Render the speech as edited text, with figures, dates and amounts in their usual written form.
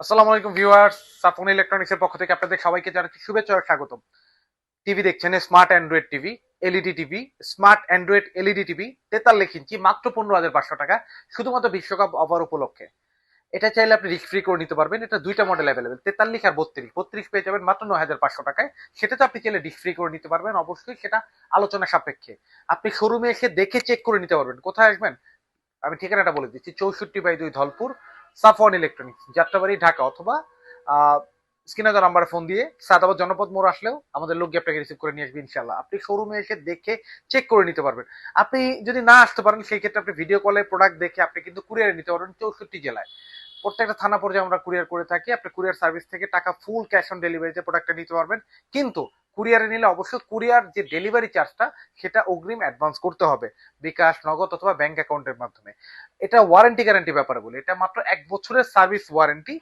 আসসালামু আলাইকুম viewers, সাফন electronics এর পক্ষ থেকে আপনাদের সবাইকে জানাচ্ছি শুভেচ্ছা ও স্বাগতম। টিভি দেখছেন, smart Android TV, LED TV, smart Android LED TV 43 ইঞ্চি মাত্র 15,500 টাকা, শুধুমাত্র বিশ্বকাপ অফার উপলক্ষে। এটা চাইলে আপনি রিস্ক ফ্রি করে নিতে পারবেন। এটা দুইটা মডেল অ্যাভেলেবেল, 43 আর 32। 32 পেয়ে যাবেন মাত্র 9,500 টাকায়। সেটা তো আপনি চাইলে রিস্ক ফ্রি করে নিতে পারবেন, অবশ্যই সেটা আলোচনা সাপেক্ষে। আপনি শোরুমে এসে দেখে চেক করে নিতে পারবেন। কোথায় আসবেন আমি ঠিকানাটা বলে দিচ্ছি, 64/2 ধলপুর, সাফওয়ান ইলেকট্রনিক্স, যাত্রাবাড়ি, ঢাকা। অথবা স্ক্রিনে দেওয়া নাম্বারে ফোন দিয়ে সাদাবাদ জনপদ মোড় আসলেও আমাদের লোক গিয়ে আপনাকে রিসিভ করে নিয়ে আসবে ইনশাল্লাহ। আপনি শোরুমে এসে দেখে চেক করে নিতে পারবেন। আপনি যদি না আসতে পারেন, সেই ক্ষেত্রে আপনি ভিডিও কলে প্রোডাক্ট দেখে আপনি কিন্তু কুরিয়ারে নিতে পারবেন 64 জেলায়। প্রত্যেকটা থানা পর্যায়ে আমরা কুরিয়ার করে থাকি। আপনি কুরিয়ার সার্ভিস থেকে টাকা ফুল ক্যাশ অন ডেলিভারিতে প্রোডাক্টটা নিতে পারবেন। কিন্তু কুরিয়ারে নিলে অবশ্যই কুরিয়ার যে ডেলিভারি চার্জটা সেটা অগ্রিম অ্যাডভান্স করতে হবে, বিকাশ, নগদ অথবা ব্যাংক অ্যাকাউন্টের মাধ্যমে। এটা ওয়ারেন্টি গ্যারান্টি ব্যাপারে বলি, এটা মাত্র 1 বছরের সার্ভিস ওয়ারেন্টি।